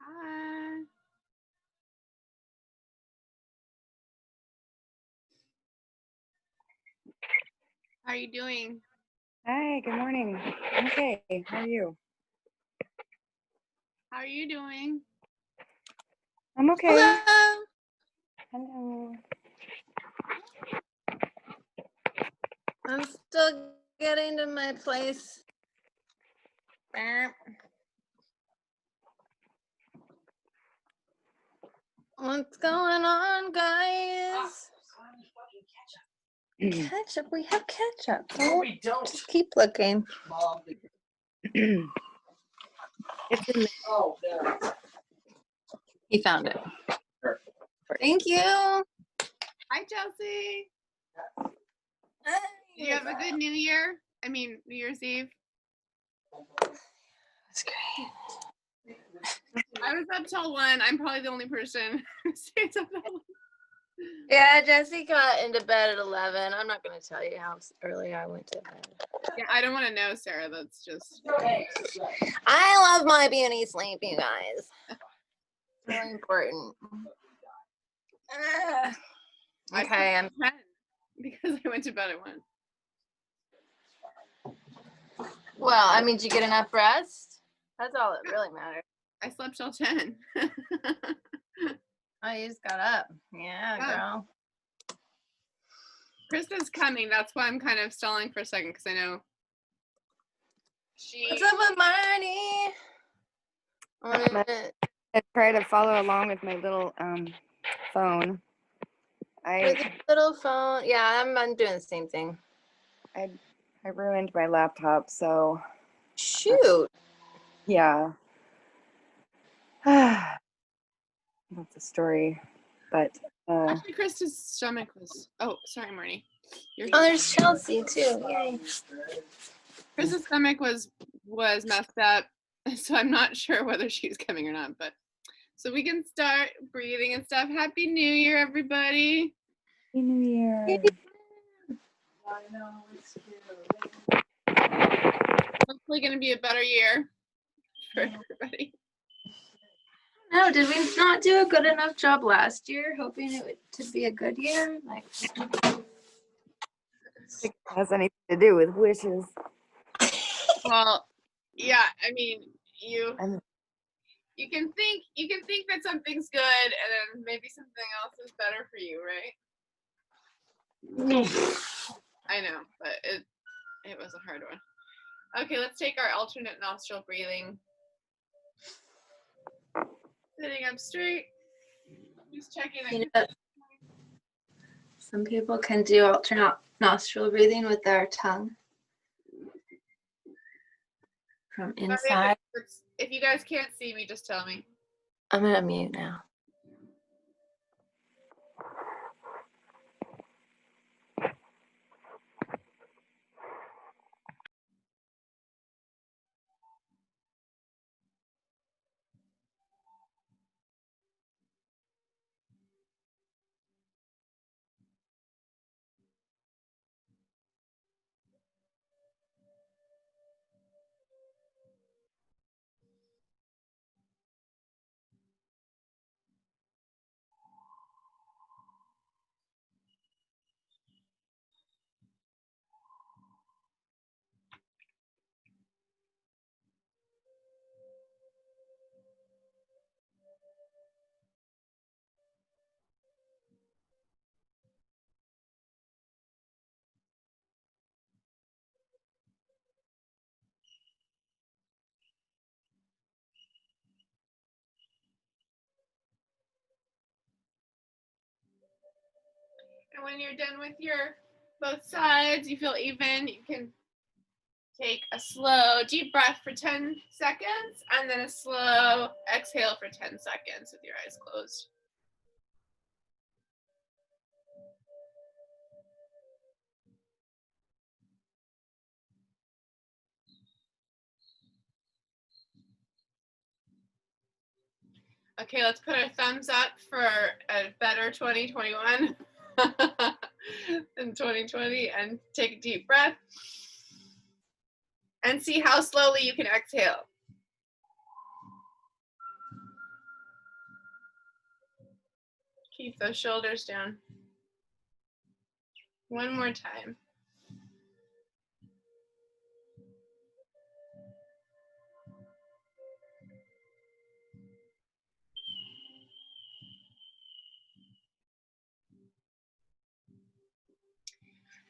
Hi. How are you doing? Hi, good morning. I'm okay. How are you? How are you doing? I'm okay. Hello. Hello. I'm still getting to my place. What's going on, guys? Ketchup. We have ketchup. No, we don't. Just keep looking. Mom. It's in the Oh, there. He found it. Perfect. Thank you. Hi, Chelsea. Did you have a good New Year? I mean, New Year's Eve. That's great. I was up till 1. I'm probably the only person who stays up till 1. Yeah, Jesse got into bed at 11. I'm not going to tell you how early I went to bed. Yeah, I don't want to know, Sarah. That's just. I love my beauty sleep, you guys. It's really important. I Okay, slept at 10 because I went to bed at 1. well, I mean, did you get enough rest? That's all that really matters. I slept till 10. Oh, you just got up. Yeah, Yeah. girl. Krista's coming. That's why I'm kind of stalling for a second because I know she. What's up with Marty? I try to follow along with my little phone. With your little phone. Yeah, I'm doing the same thing. I ruined my laptop, so Shoot. yeah. That's a story. But Actually, Krista's stomach was. Oh, sorry, Marty. Oh, there's Chelsea too. Yay. Krista's stomach was messed up, so I'm not sure whether she's coming or not. But so we can start breathing and stuff. Happy New Year, everybody! Happy New Year. I know, it's cute. Hopefully, going to be a better year for everybody. No, did we not do a good enough job last year, hoping it to be a good year? Like, It has anything to do with wishes. Well, yeah. I mean, you And can think that something's good, and then maybe something else is better for you, right? I know, but it was a hard one. Okay, let's take our alternate nostril breathing. Sitting up straight. Just checking that. you know, some people can do alternate nostril breathing with their tongue from inside. If you guys can't see me, just tell me. I'm gonna mute now. And when you're done with your both sides, you feel even, you can take a slow deep breath for 10 seconds and then a slow exhale for 10 seconds with your eyes closed. Okay, let's put our thumbs up for a better 2021 than 2020 and take a deep breath and see how slowly you can exhale. Keep those shoulders down. One more time.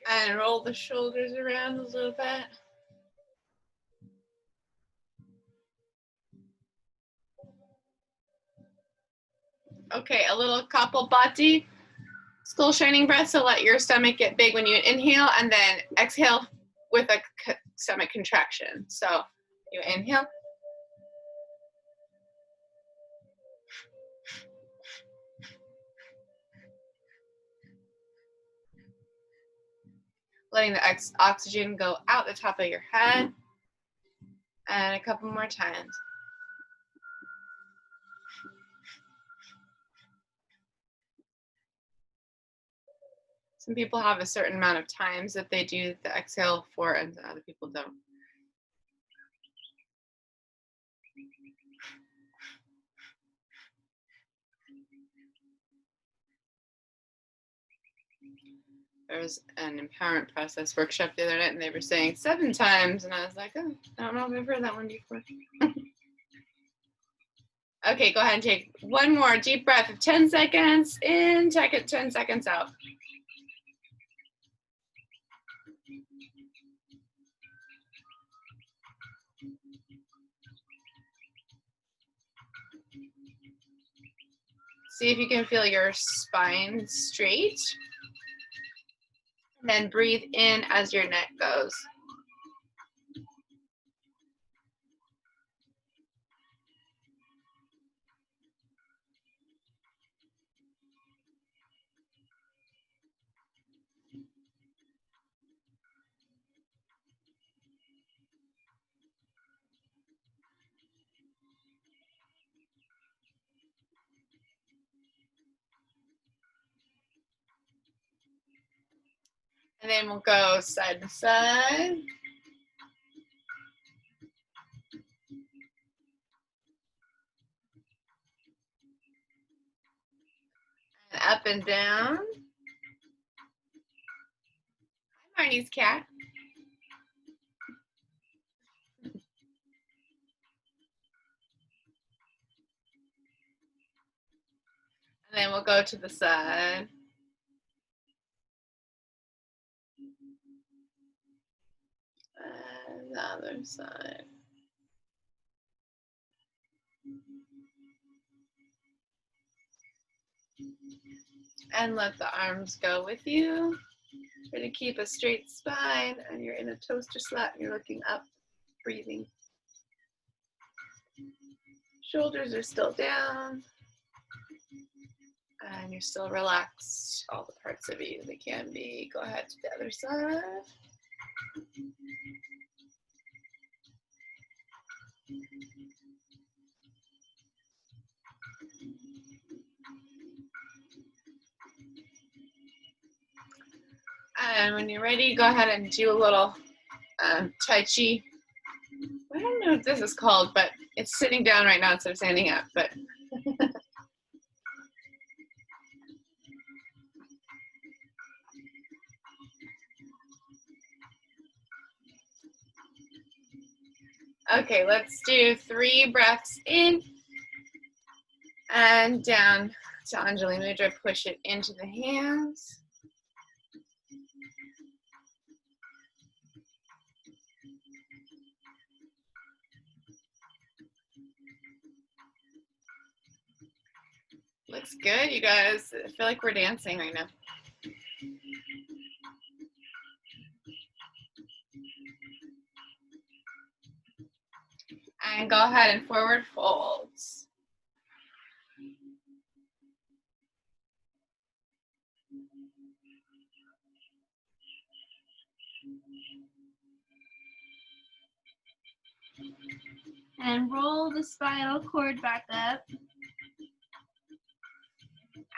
And roll the shoulders around a little bit. Okay, a little Kapalbhati, skull shining breath. So let your stomach get big when you inhale, and then exhale with a stomach contraction. So you inhale. Letting the oxygen go out the top of your head. And a couple more times. Some people have a certain amount of times that they do the exhale for, and other people don't. There was an empowerment process workshop the other night, and they were saying 7 times, and I was like, oh, I don't know if I've heard that one before. Okay, go ahead and take one more deep breath of 10 seconds in, check it 10 seconds out. See if you can feel your spine straight. And then breathe in as your neck goes. And then we'll go side to side. And up and down. Hi, Marnie's cat. And then we'll go to the side. And the other side. And let the arms go with you. Try to keep a straight spine, and you're in a toaster slat, and you're looking up, breathing. Shoulders are still down. And you're still relaxed, all the parts of you that can be. Go ahead to the other side. And when you're ready, go ahead and do a little Tai Chi. I don't know what this is called, but it's sitting down right now instead of standing up. But okay, let's do 3 breaths in and down to Anjali Mudra. Push it into the hands. Looks good, you guys. I feel like we're dancing right now. And go ahead and forward folds. And roll the spinal cord back up.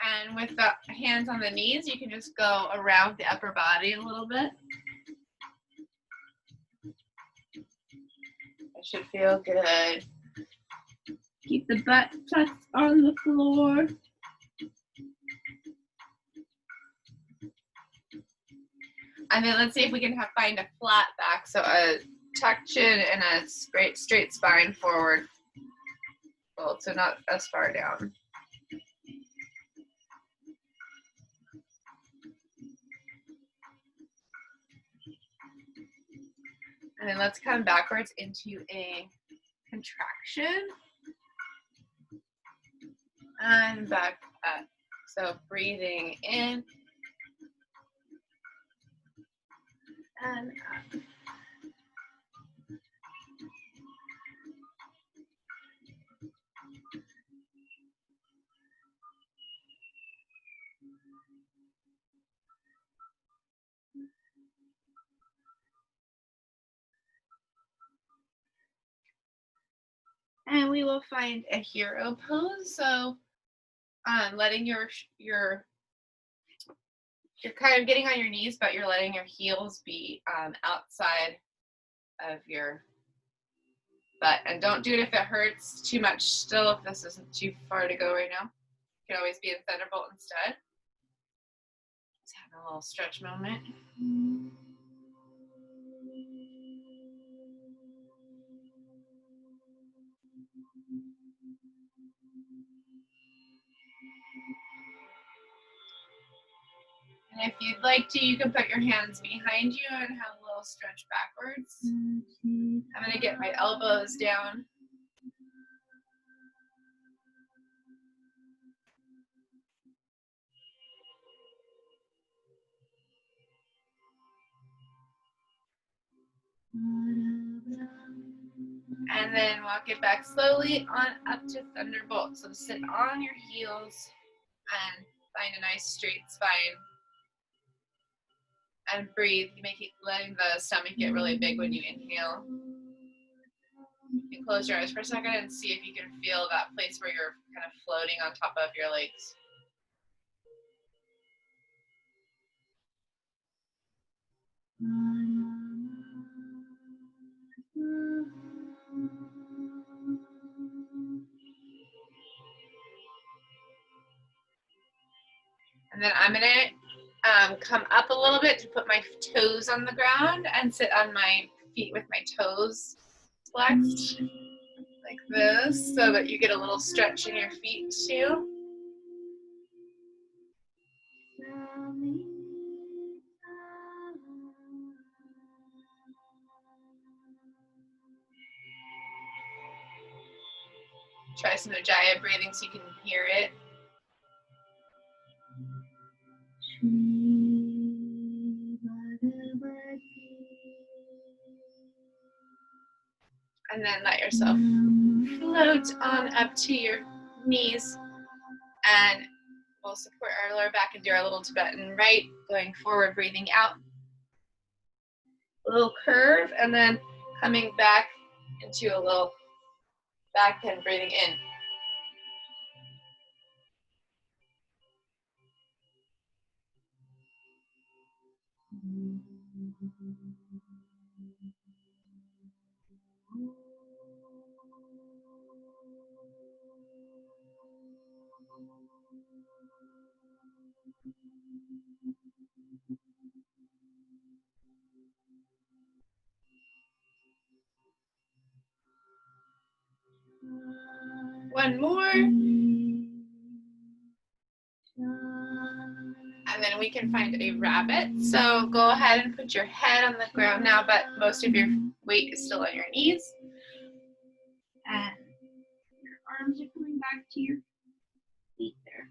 And with the hands on the knees, you can just go around the upper body a little bit. It should feel good. Keep the butt tucked on the floor. And then let's see if we can find a flat back. So a tucked chin and a straight spine forward. Well, so not as far down. And then let's come backwards into a contraction. And back up. So breathing in and up. And we will find a hero pose. So letting you're kind of getting on your knees, but you're letting your heels be outside of your butt. And don't do it if it hurts too much still, if this isn't too far to go right now. You can always be in Thunderbolt instead. Just have a little stretch moment. And if you'd like to, you can put your hands behind you and have a little stretch backwards. I'm going to get my elbows down. And then walk it back slowly on up to Thunderbolt. So sit on your heels and find a nice straight spine. And breathe, letting the stomach get really big when you inhale. You can close your eyes for a second and see if you can feel that place where you're kind of floating on top of your legs. And then I'm gonna come up a little bit to put my toes on the ground and sit on my feet with my toes flexed like this, so that you get a little stretch in your feet too. Try some Ujjayi breathing so you can hear it. And then let yourself float on up to your knees. And we'll support our lower back and do our little Tibetan right, going forward, breathing out. A little curve, and then coming back into a little back bend, breathing in. One more. And then we can find a rabbit. So go ahead and put your head on the ground now, but most of your weight is still on your knees. And your arms are coming back to your feet there.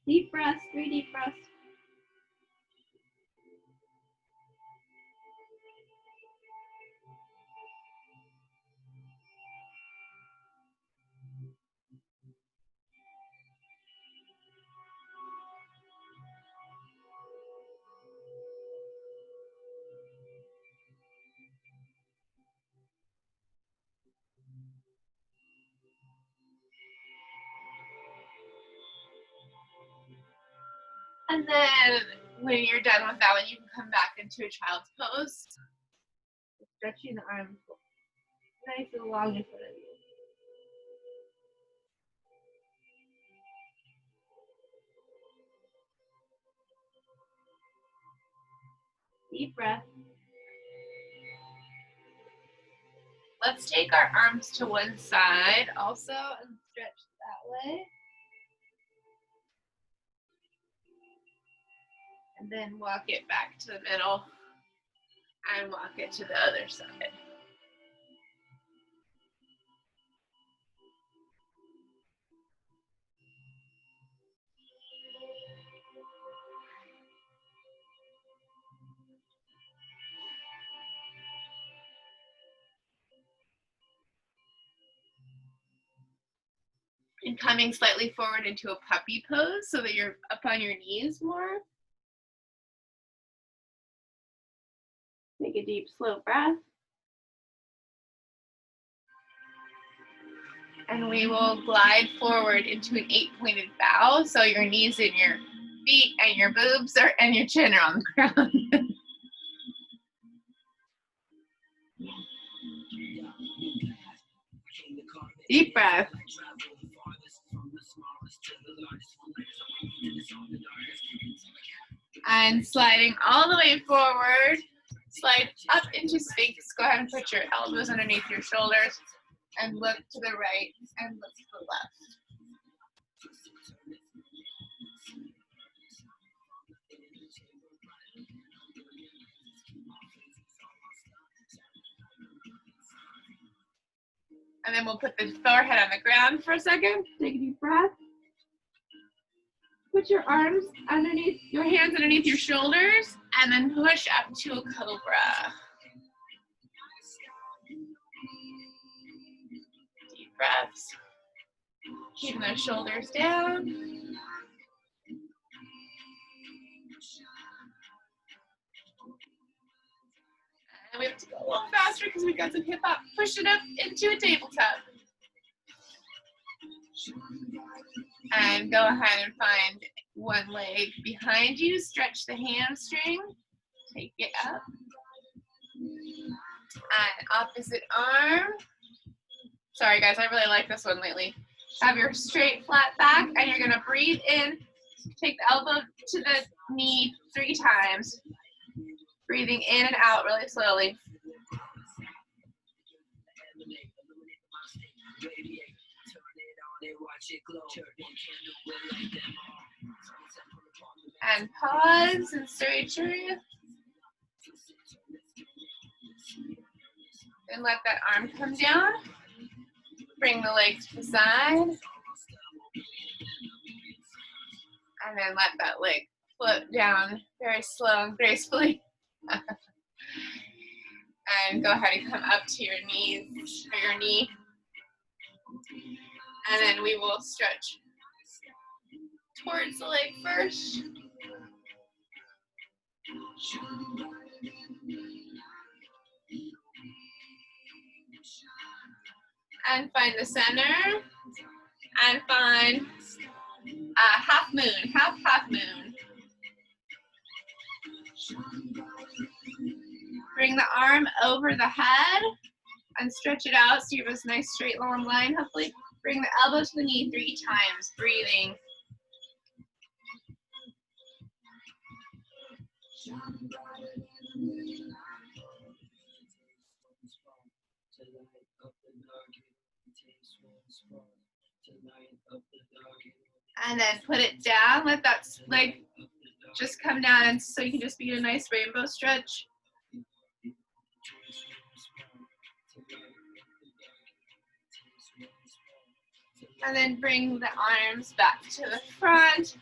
Deep breaths, 3 deep breaths. And then when you're done with that one, you can come back into a child's pose. Stretching the arms nice and long in front of you. Deep breath. Let's take our arms to one side also and stretch that way. And then walk it back to the middle and walk it to the other side. And coming slightly forward into a puppy pose so that you're up on your knees more. Take a deep, slow breath. And we will glide forward into an 8-pointed bow. So your knees and your feet and your boobs are, and your chin are on the ground. Deep breath. And sliding all the way forward, slide up into Sphinx. Go ahead and put your elbows underneath your shoulders and look to the right and look to the left. And then we'll put the forehead on the ground for a second. Take a deep breath. Put your arms underneath, your hands underneath your shoulders, and then push up to a cobra. Deep breaths. Keeping those shoulders down. And we have to go a little faster because we got some hip hop. Push it up into a tabletop. And go ahead and find one leg behind you. Stretch the hamstring. Take it up. And opposite arm. Sorry guys, I really like this one lately. Have your straight flat back and you're gonna breathe in. Take the elbow to the knee 3 times. Breathing in and out really slowly. And pause and straight your wrist. And let that arm come down. Bring the leg to the side. And then let that leg float down very slow and gracefully. And go ahead and come up to your knees or your knee. And then we will stretch towards the leg first. And find the center. And find a half moon, half moon. Bring the arm over the head and stretch it out so you have this nice straight long line, hopefully. Bring the elbow to the knee 3 times, breathing. And then put it down, let that leg just come down, and so you can just be a nice rainbow stretch. And then bring the arms back to the front,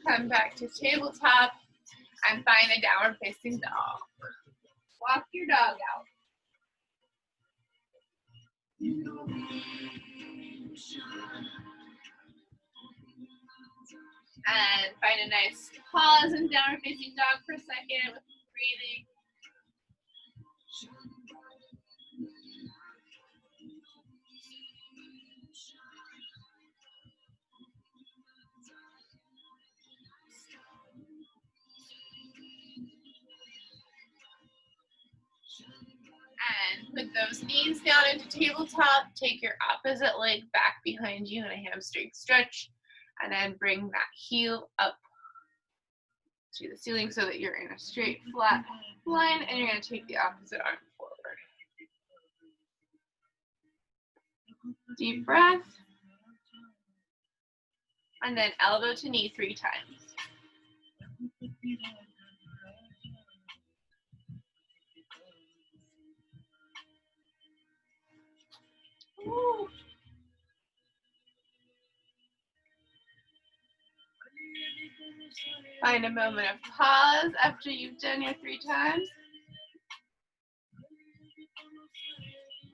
come back to tabletop, and find a downward facing dog. Walk your dog out. And find a nice pause in downward facing dog for a second with breathing. And put those knees down into tabletop. Take your opposite leg back behind you in a hamstring stretch. And then bring that heel up to the ceiling so that you're in a straight, flat line, and you're going to take the opposite arm forward. Deep breath. And then elbow to knee 3 times. Ooh. Find a moment of pause after you've done your 3 times.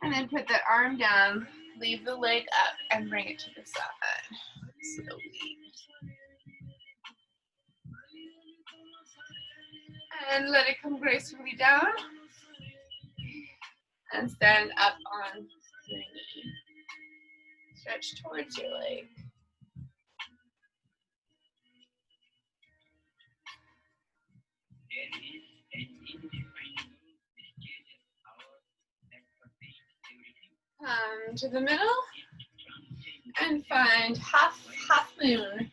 And then put the arm down, leave the leg up, and bring it to the side. Slowly. And let it come gracefully down. And stand up on your knee. Stretch towards your leg. Come to the middle and find half moon.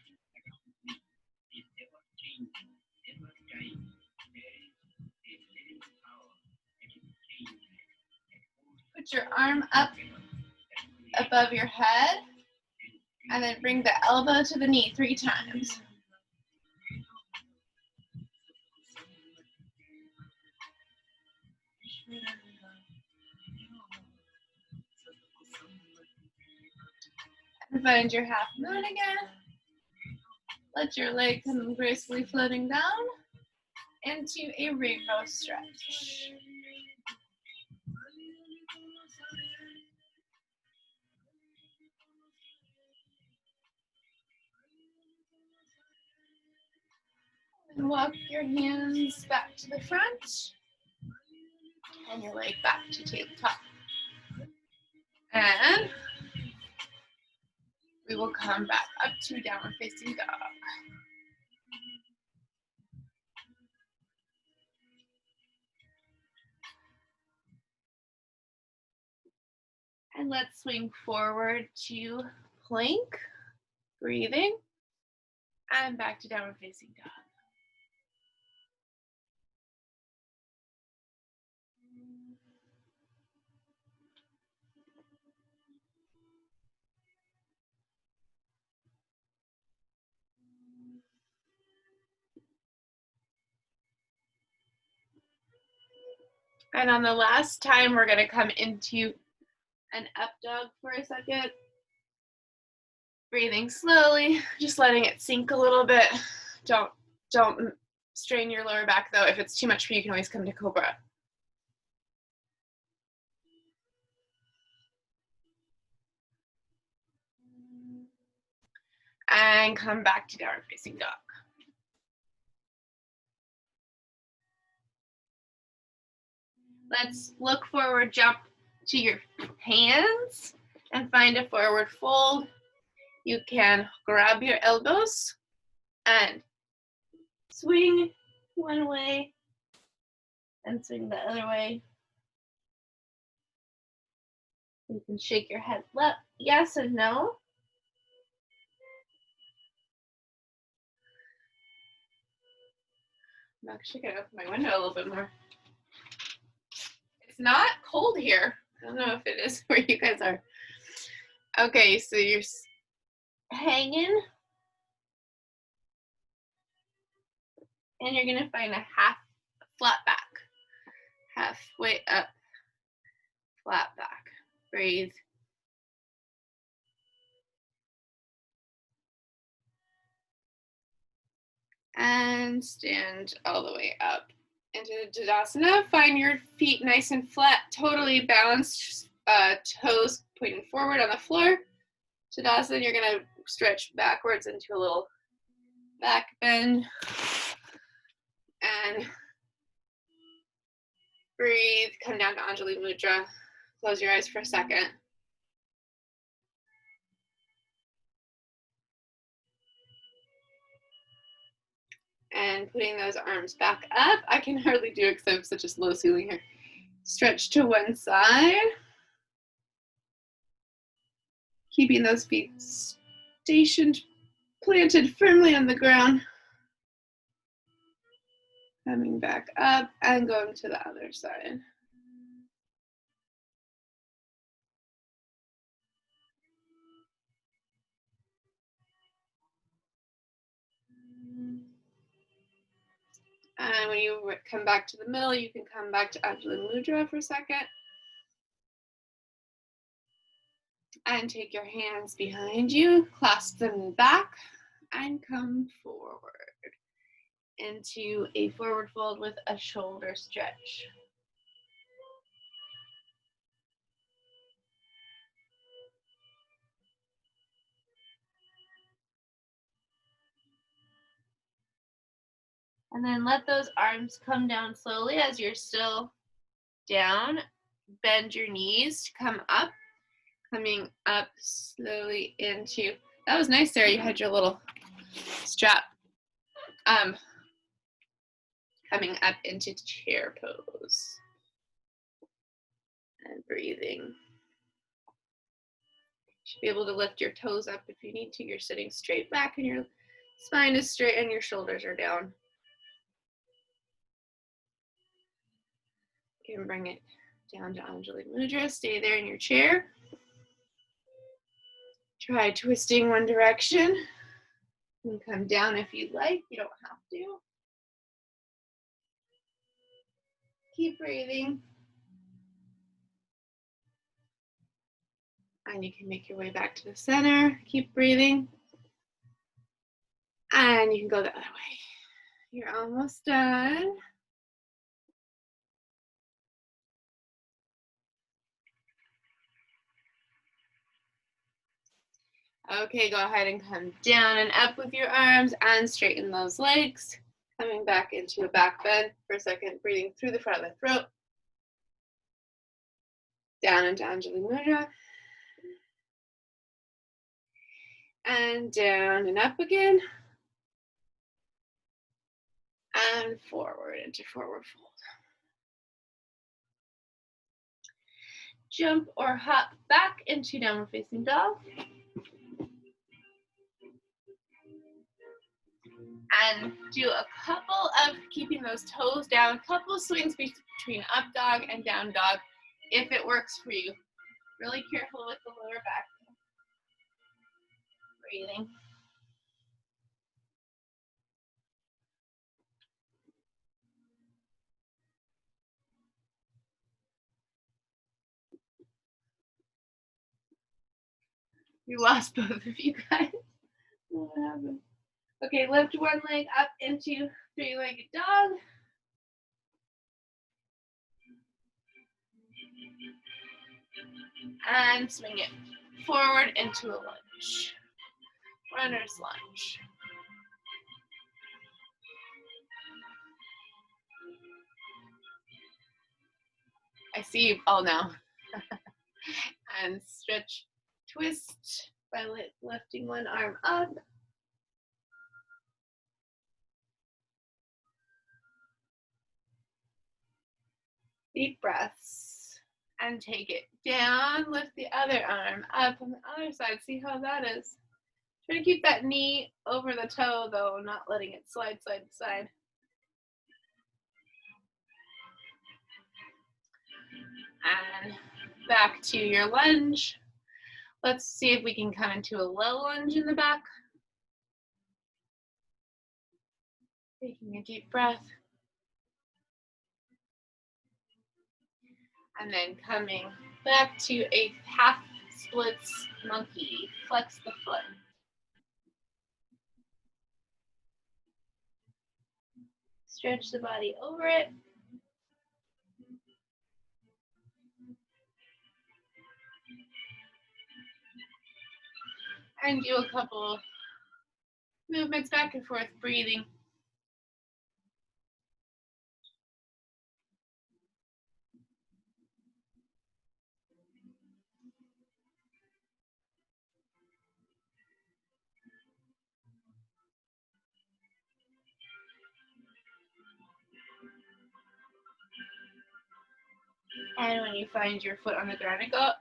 Put your arm up above your head and then bring the elbow to the knee 3 times. And find your half moon again. Let your leg come gracefully floating down into a rainbow stretch. And walk your hands back to the front and your leg back to tabletop. And we will come back up to downward facing dog. And let's swing forward to plank, breathing, and back to downward facing dog. And on the last time, we're going to come into an up dog for a second. Breathing slowly, just letting it sink a little bit. Don't strain your lower back though. If it's too much for you, you can always come to cobra. And come back to downward facing dog. Let's look forward, jump to your hands and find a forward fold. You can grab your elbows and swing one way and swing the other way. You can shake your head left, yes and no. I'm actually gonna open my window a little bit more. It's not cold here. I don't know if it is where you guys are. Okay, so you're hanging. And you're gonna find a half flat back. Halfway up, flat back. Breathe. And stand all the way up into Tadasana. Find your feet nice and flat, totally balanced, toes pointing forward on the floor. Tadasana, you're gonna stretch backwards into a little back bend. And breathe, come down to Anjali Mudra. Close your eyes for a second. And putting those arms back up. I can hardly do it because I have such a low ceiling here. Stretch to one side. Keeping those feet stationed, planted firmly on the ground. Coming back up and going to the other side. And when you come back to the middle, you can come back to Anjali Mudra for a second. And take your hands behind you, clasp them back, and come forward into a forward fold with a shoulder stretch. And then let those arms come down slowly as you're still down. Bend your knees to come up, coming up slowly into, that was nice, Sarah, you had your little strap. Coming up into chair pose. And breathing. You should be able to lift your toes up if you need to. You're sitting straight back and your spine is straight and your shoulders are down. You can bring it down to Anjali Mudra. Stay there in your chair. Try twisting one direction. You can come down if you'd like. You don't have to. Keep breathing. And you can make your way back to the center. Keep breathing. And you can go the other way. You're almost done. Okay, go ahead and come down and up with your arms and straighten those legs. Coming back into a back bend for a second, breathing through the front of the throat. Down into Anjali Mudra. And down and up again. And forward into forward fold. Jump or hop back into downward facing dog. And do a couple of keeping those toes down, a couple of swings between up dog and down dog if it works for you. Really careful with the lower back. Breathing. We lost both of you guys. What happened? Okay, lift one leg up into three-legged dog. And swing it forward into a lunge. Runner's lunge. I see you all now. And stretch, twist by lifting one arm up. Deep breaths. And take it down. Lift the other arm up on the other side. See how that is. Try to keep that knee over the toe though, not letting it slide side to side. And back to your lunge. Let's see if we can come into a low lunge in the back. Taking a deep breath. And then coming back to a half splits monkey. Flex the foot. Stretch the body over it. And do a couple movements back and forth, breathing. And when you find your foot on the ground, go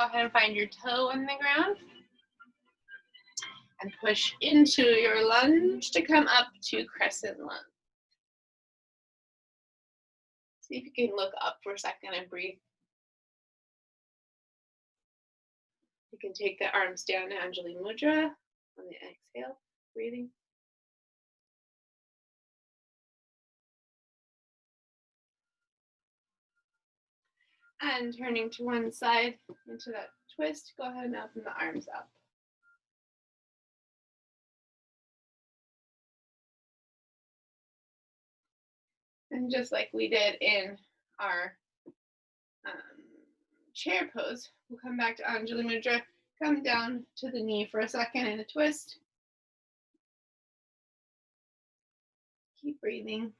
ahead and find your toe on the ground. And push into your lunge to come up to crescent lunge. See if you can look up for a second and breathe. You can take the arms down to Anjali Mudra on the exhale, breathing. And turning to one side into that twist, go ahead and open the arms up. And just like we did in our chair pose, we'll come back to Anjali Mudra, come down to the knee for a second in a twist. Keep breathing.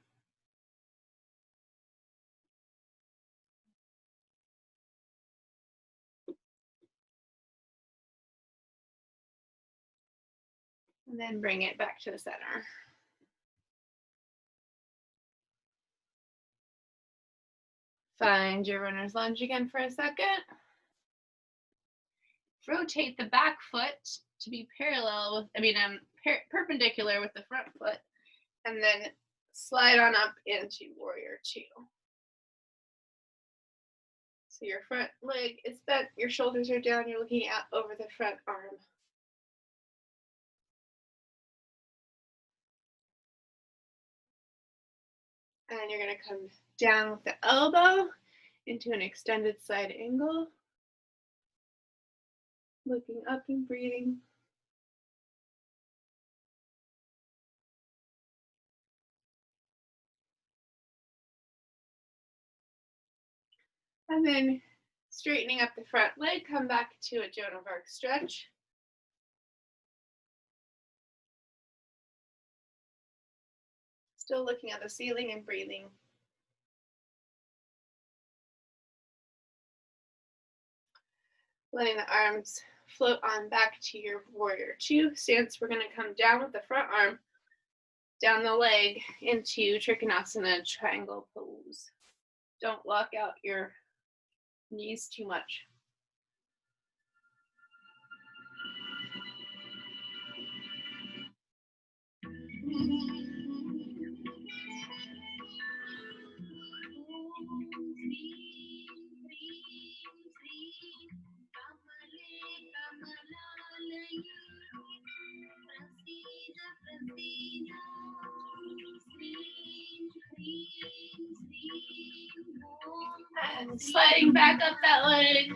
And then bring it back to the center. Find your runner's lunge again for a second. Rotate the back foot to be parallel with, perpendicular with the front foot, and then slide on up into warrior two. So your front leg is bent, your shoulders are down, you're looking out over the front arm. And you're going to come down with the elbow into an extended side angle. Looking up and breathing. And then straightening up the front leg, come back to a Joan of Arc stretch. Still looking at the ceiling and breathing. Letting the arms float on back to your warrior two stance. We're going to come down with the front arm, down the leg into Trikonasana triangle pose. Don't lock out your knees too much. And sliding back up that leg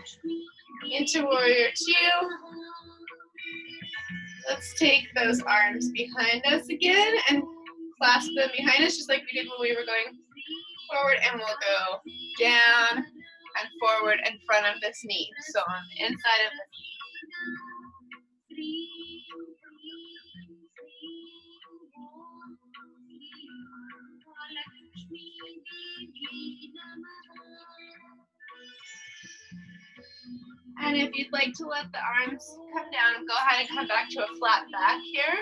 into warrior two. Let's take those arms behind us again and clasp them behind us just like we did when we were going forward, and we'll go down and forward in front of this knee. So on the inside of the knee. And if you'd like to let the arms come down, go ahead and come back to a flat back here.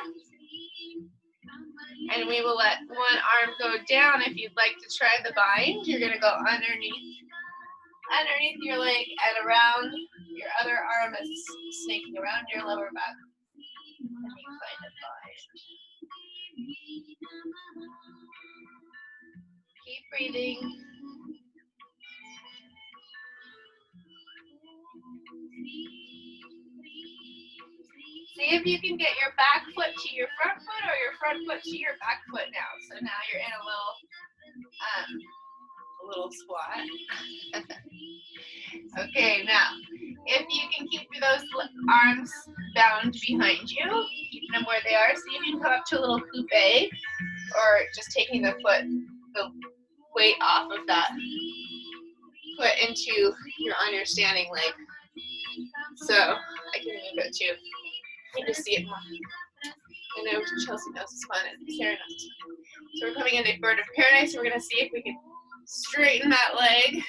And we will let one arm go down. If you'd like to try the bind, you're going to go underneath your leg and around. Your other arm is snaking around your lower back. And you find a bind. Keep breathing. See if you can get your back foot to your front foot or your front foot to your back foot now. So now you're in a little squat. Okay, now if you can keep those arms bound behind you, keep them where they are. See if you can come up to a little coupe, or just taking the weight off of that foot into on your standing leg. So I can move it too. You can just see it more. I know Chelsea knows it's fun and Sarah knows. So we're coming into bird of paradise. So we're going to see if we can straighten that leg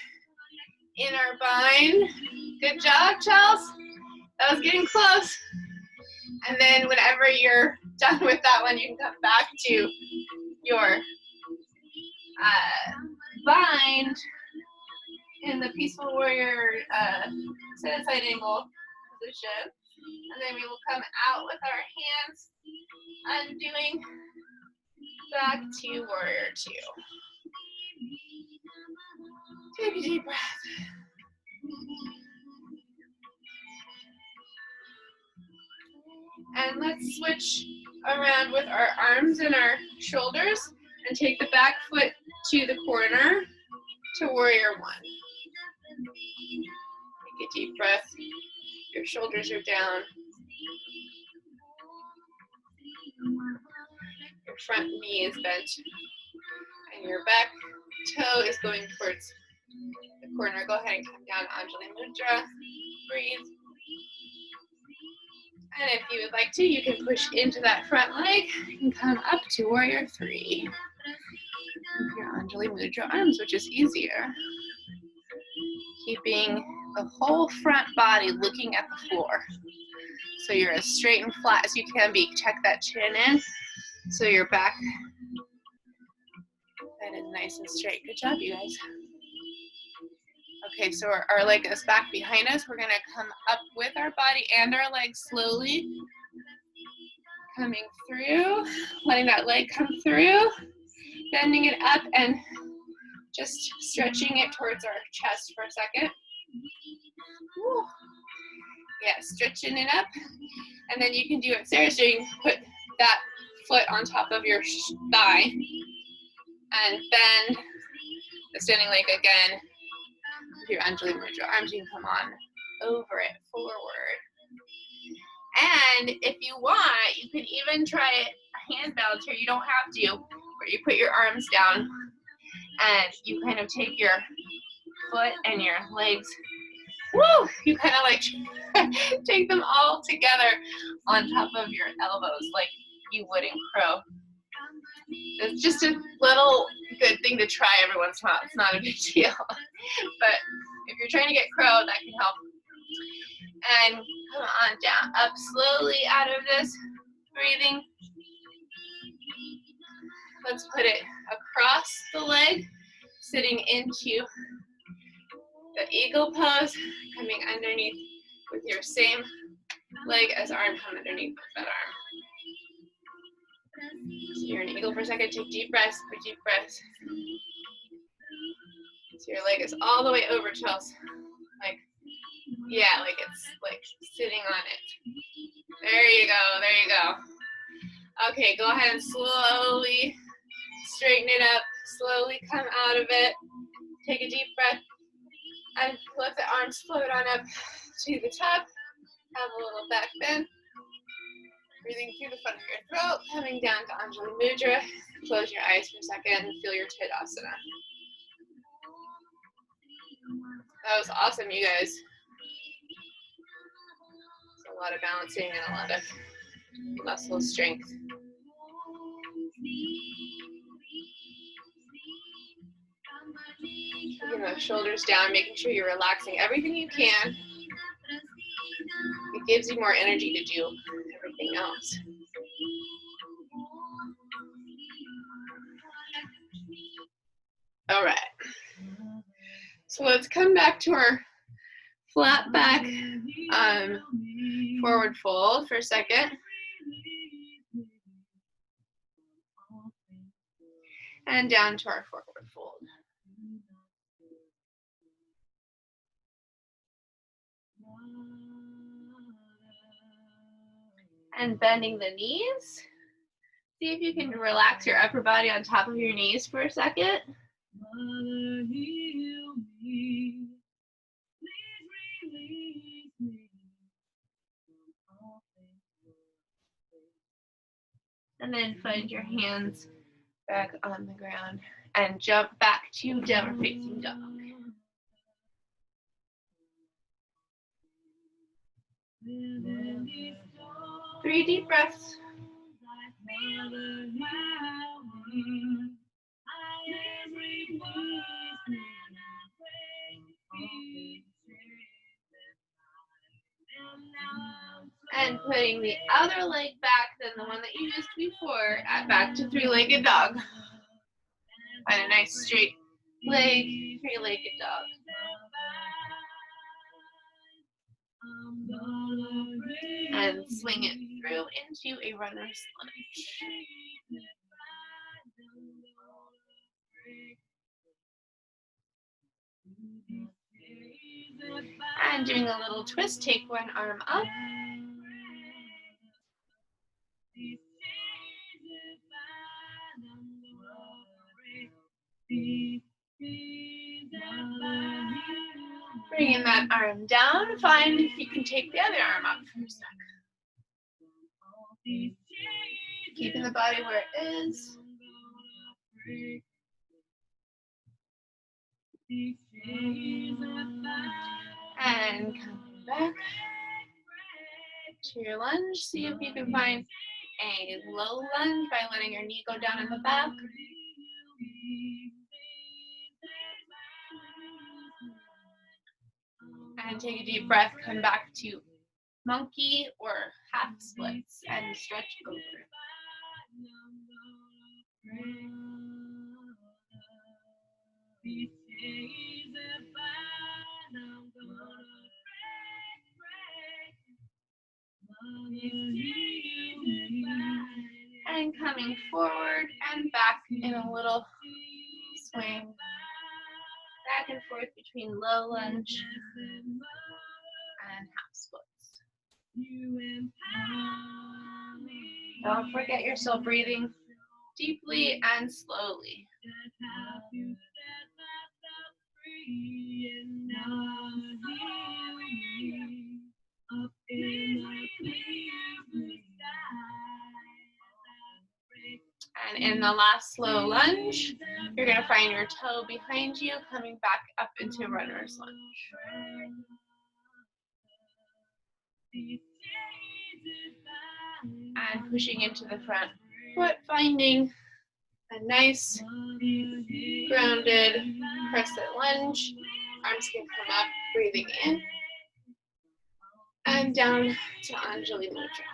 in our bind. Good job, Chelsea. That was getting close. And then whenever you're done with that one, you can come back to your bind in the peaceful warrior sit side angle position. And then we will come out with our hands, undoing back to warrior two. Take a deep breath. And let's switch around with our arms and our shoulders and take the back foot to the corner to warrior one. Take a deep breath. Your shoulders are down. Your front knee is bent. And your back toe is going towards the corner. Go ahead and come down, Anjali Mudra. Breathe. And if you would like to, you can push into that front leg and come up to warrior three. With your Anjali Mudra arms, which is easier. Keeping the whole front body looking at the floor. So you're as straight and flat as you can be. Check that chin in. So your back that is nice and straight. Good job, you guys. Okay, so our leg is back behind us. We're gonna come up with our body and our legs slowly. Coming through, letting that leg come through, bending it up and just stretching it towards our chest for a second. Woo. Yeah, stretching it up. And then you can do it, Sarah, so you can put that foot on top of your thigh and bend the standing leg again. With your Anjali Mudra arms, you can come on over it, forward. And if you want, you can even try a hand balance here. You don't have to, where you put your arms down and you kind of take your foot and your legs, woo! You kind of like take them all together on top of your elbows like you would in crow. It's just a little good thing to try every once in a while. It's not a big deal. But if you're trying to get crow, that can help. And come on down, up slowly out of this, breathing. Let's put it across the leg, sitting into the eagle pose, coming underneath with your same leg as arm, come underneath that arm. So you're in eagle for a second, take deep breaths, deep breaths. So your leg is all the way over, Chelsea. Like, yeah, like it's like sitting on it. There you go, there you go. Okay, go ahead and slowly straighten it up. Slowly come out of it. Take a deep breath and let the arms float on up to the top. Have a little back bend. Breathing through the front of your throat, coming down to Anjali Mudra. Close your eyes for a second and feel your Tadasana. That was awesome, you guys. It's a lot of balancing and a lot of muscle strength. Keeping those shoulders down, making sure you're relaxing everything you can. It gives you more energy to do everything else. All right. So let's come back to our flat back forward fold for a second. And down to our forward fold. And bending the knees. See if you can relax your upper body on top of your knees for a second. And then find your hands back on the ground and jump back to downward facing dog. Three deep breaths. And putting the other leg back than the one that you used before, back to three-legged dog. Find a nice straight leg, three-legged dog. And swing it through into a runner's lunge. And doing a little twist, take one arm up. Bringing that arm down, find if you can take the other arm up for a sec. Keeping the body where it is. And come back to your lunge. See if you can find a low lunge by letting your knee go down in the back. And take a deep breath, come back to monkey or half splits and stretch over. And coming forward and back in a little swing. Back and forth between low lunge and half splits. Don't forget you're still breathing deeply and slowly. And in the last slow lunge, you're going to find your toe behind you, coming back up into runner's lunge. And pushing into the front foot, finding a nice grounded crescent lunge. Arms can come up, breathing in. And down to Anjali Mudra.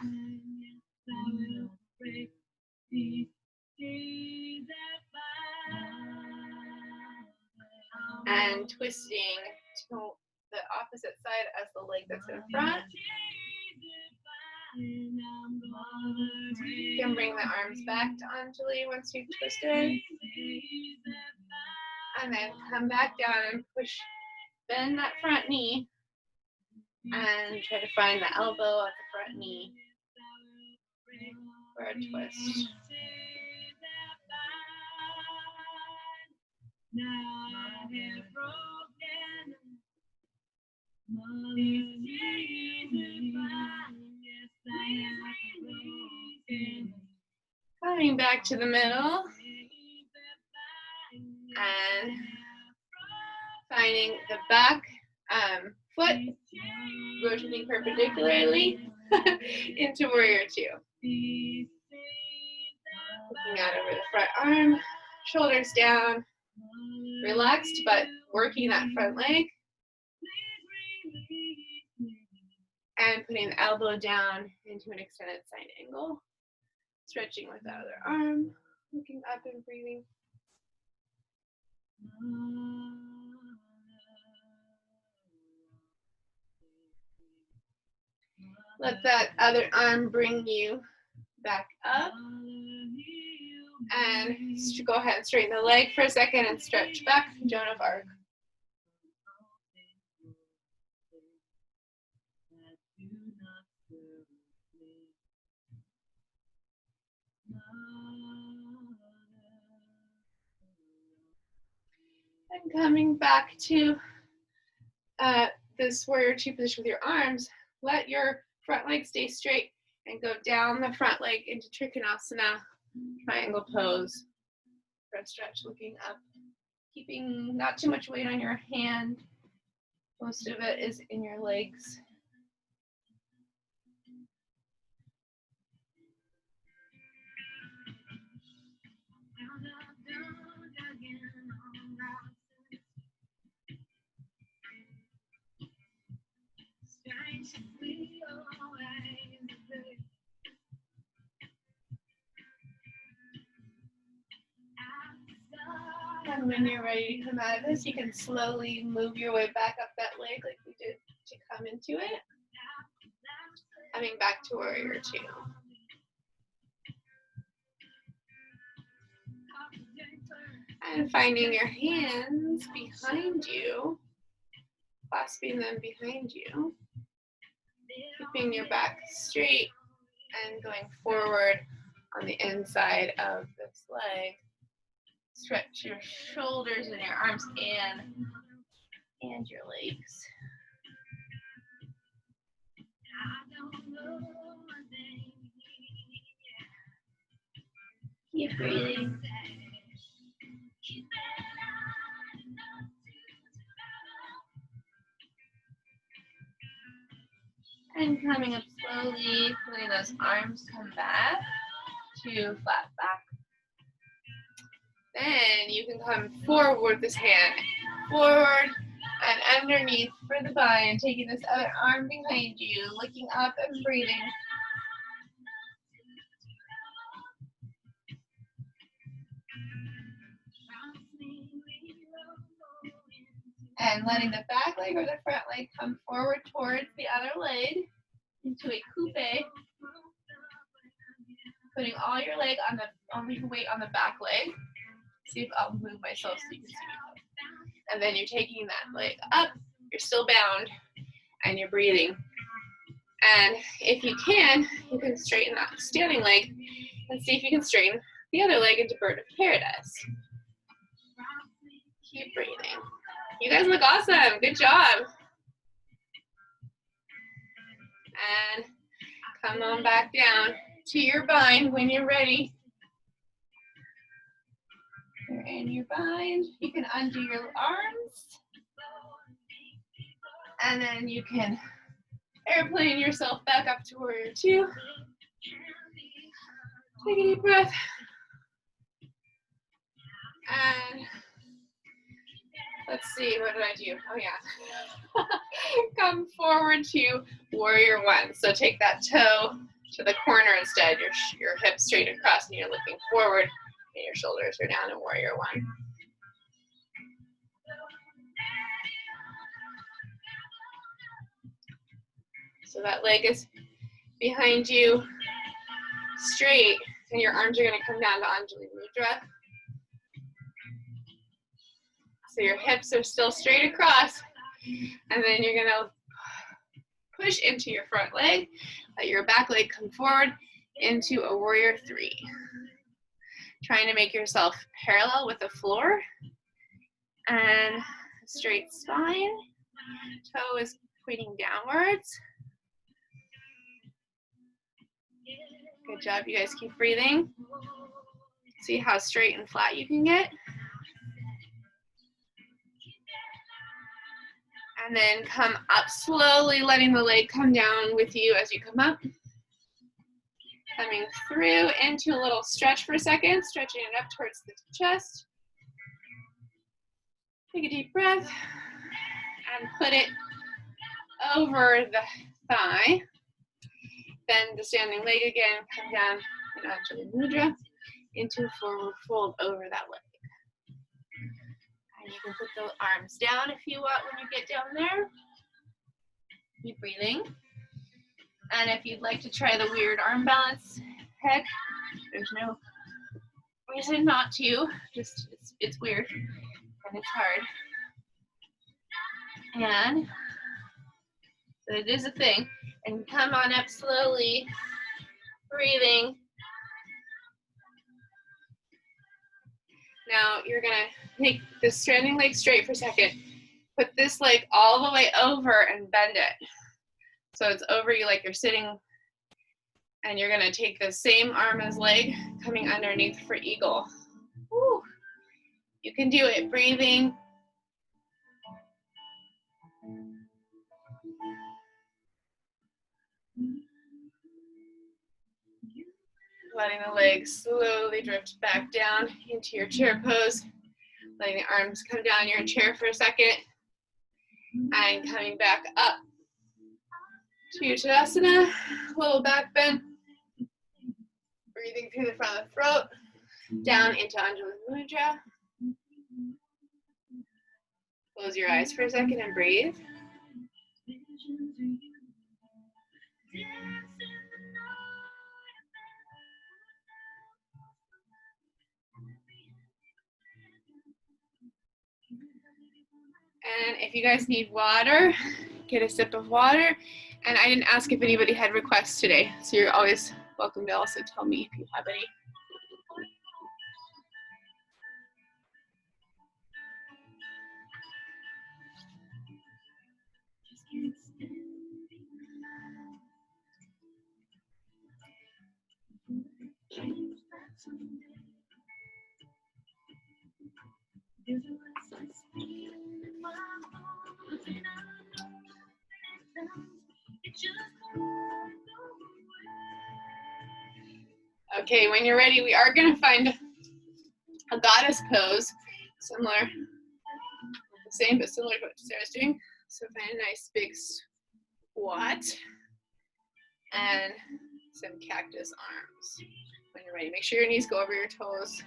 And twisting to the opposite side as the leg that's in front. You can bring the arms back to Anjali once you've twisted. And then come back down and push, bend that front knee. And try to find the elbow at the front knee for a twist. Coming back to the middle and finding the back foot rotating perpendicularly into warrior two. Looking out over the front arm, shoulders down, relaxed but working that front leg. And putting the elbow down into an extended side angle. Stretching with the other arm, looking up and breathing. Let that other arm bring you back up. And go ahead and straighten the leg for a second and stretch back, Joan of Arc. And coming back to this warrior two position with your arms, let your front leg stay straight and go down the front leg into Trikonasana, triangle pose for a stretch, looking up, keeping not too much weight on your hand. Most of it is in your legs. And when you're ready to come out of this, you can slowly move your way back up that leg like we did to come into it. Coming back to warrior two. And finding your hands behind you, clasping them behind you, keeping your back straight and going forward on the inside of this leg. Stretch your shoulders and your arms and your legs. Keep breathing. And coming up slowly, letting those arms come back to flat back. Then you can come forward with this hand, forward and underneath for the bind, taking this other arm behind you, looking up and breathing. And letting the back leg or the front leg come forward towards the other leg into a coupe. Putting all your weight on the back leg. See if I'll move myself so you can see me. And then you're taking that leg up. You're still bound, and you're breathing. And if you can straighten that standing leg and see if you can straighten the other leg into bird of paradise. Keep breathing. You guys look awesome. Good job. And come on back down to your bind when you're ready. You're in your bind. You can undo your arms. And then you can airplane yourself back up to warrior two. Take a deep breath. And let's see, what did I do? Oh yeah. Come forward to warrior one. So take that toe to the corner instead. Your hips straight across and you're looking forward and your shoulders are down in warrior one. So that leg is behind you straight and your arms are going to come down to Anjali Mudra. So your hips are still straight across, and then you're gonna push into your front leg, let your back leg come forward into a warrior three. Trying to make yourself parallel with the floor, and straight spine, toe is pointing downwards. Good job, you guys keep breathing. See how straight and flat you can get. And then come up slowly, letting the leg come down with you as you come up. Coming through into a little stretch for a second, stretching it up towards the chest. Take a deep breath and put it over the thigh. Bend the standing leg again, come down in Anjali Mudra into a forward fold over that leg. And you can put the arms down if you want when you get down there. Keep breathing. And if you'd like to try the weird arm balance, heck, there's no reason not to. Just it's weird and it's hard. And but it is a thing. And come on up slowly, breathing. Now you're gonna make the standing leg straight for a second. Put this leg all the way over and bend it. So it's over you like you're sitting, and you're gonna take the same arm as leg coming underneath for eagle. Woo. You can do it, breathing. Letting the legs slowly drift back down into your chair pose. Letting the arms come down your chair for a second. And coming back up to your Tadasana, little back bend. Breathing through the front of the throat. Down into Anjali Mudra. Close your eyes for a second and breathe. And if you guys need water, get a sip of water. And I didn't ask if anybody had requests today, so you're always welcome to also tell me if you have any. Okay, when you're ready, we are going to find a goddess pose, similar, not the same, but similar to what Sarah's doing. So find a nice big squat and some cactus arms. When you're ready, make sure your knees go over your toes.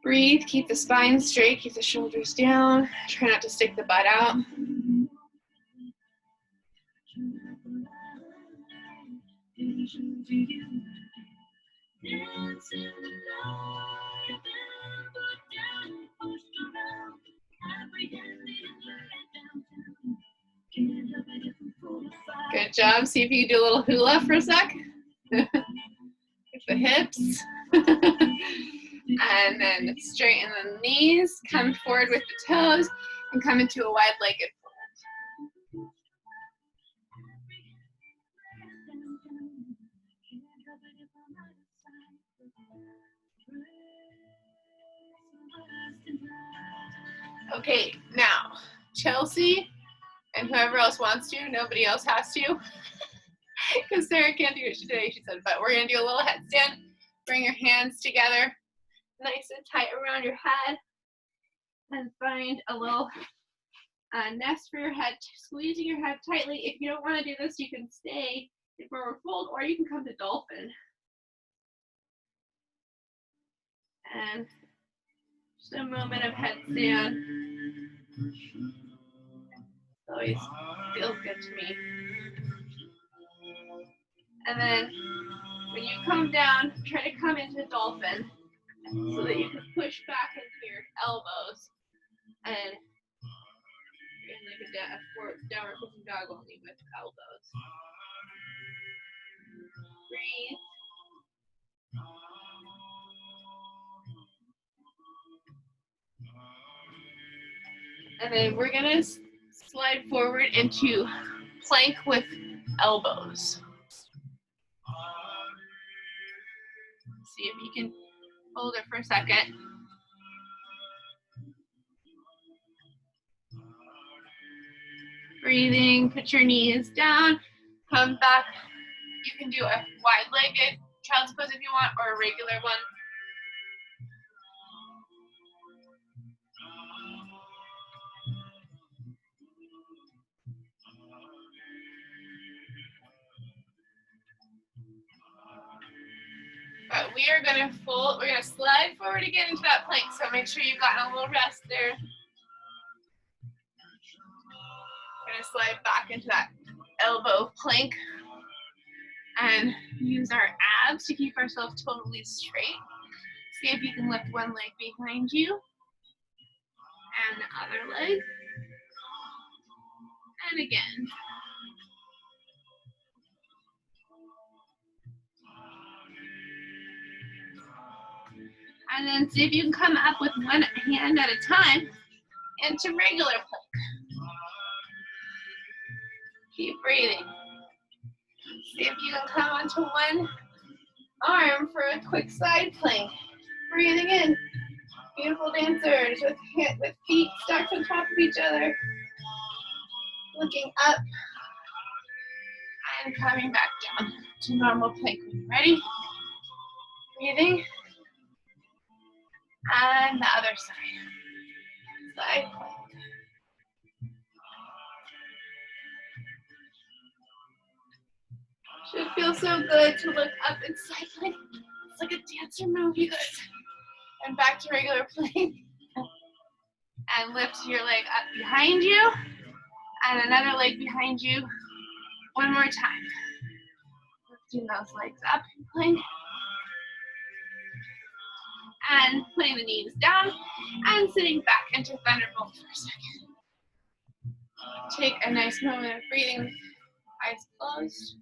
Breathe, keep the spine straight, keep the shoulders down. Try not to stick the butt out. Good job. See if you can do a little hula for a sec. With the hips. And then straighten the knees, come forward with the toes, and come into a wide-legged fold. Okay, now, Chelsea, and whoever else wants to, nobody else has to, because Sarah can't do it today, she said, but we're going to do a little headstand. Bring your hands together, nice and tight around your head, and find a little nest for your head, squeezing your head tightly. If you don't want to do this, you can stay in forward fold, or you can come to dolphin. And just a moment of headstand. Always feels good to me. And then when you come down, try to come into dolphin so that you can push back into your elbows and like a downward facing dog only with elbows. Breathe. And then we're gonna slide forward into plank with elbows. See if you can hold it for a second. Breathing, put your knees down, come back. You can do a wide-legged child's pose if you want, or a regular one. But we are gonna we're gonna slide forward again into that plank, so make sure you've gotten a little rest there. We're gonna slide back into that elbow plank and use our abs to keep ourselves totally straight. See if you can lift one leg behind you and the other leg. And again. And then see if you can come up with one hand at a time into regular plank. Keep breathing. See if you can come onto one arm for a quick side plank. Breathing in. Beautiful dancers with feet stacked on top of each other. Looking up and coming back down to normal plank. Ready? Breathing. And the other side. Side plank. Should feel so good to look up and side plank. It's like a dancer move, you guys. And back to regular plank. And lift your leg up behind you. And another leg behind you. One more time. Lifting those legs up in plank. And putting the knees down and sitting back into Thunderbolt for a second. Take a nice moment of breathing with eyes closed.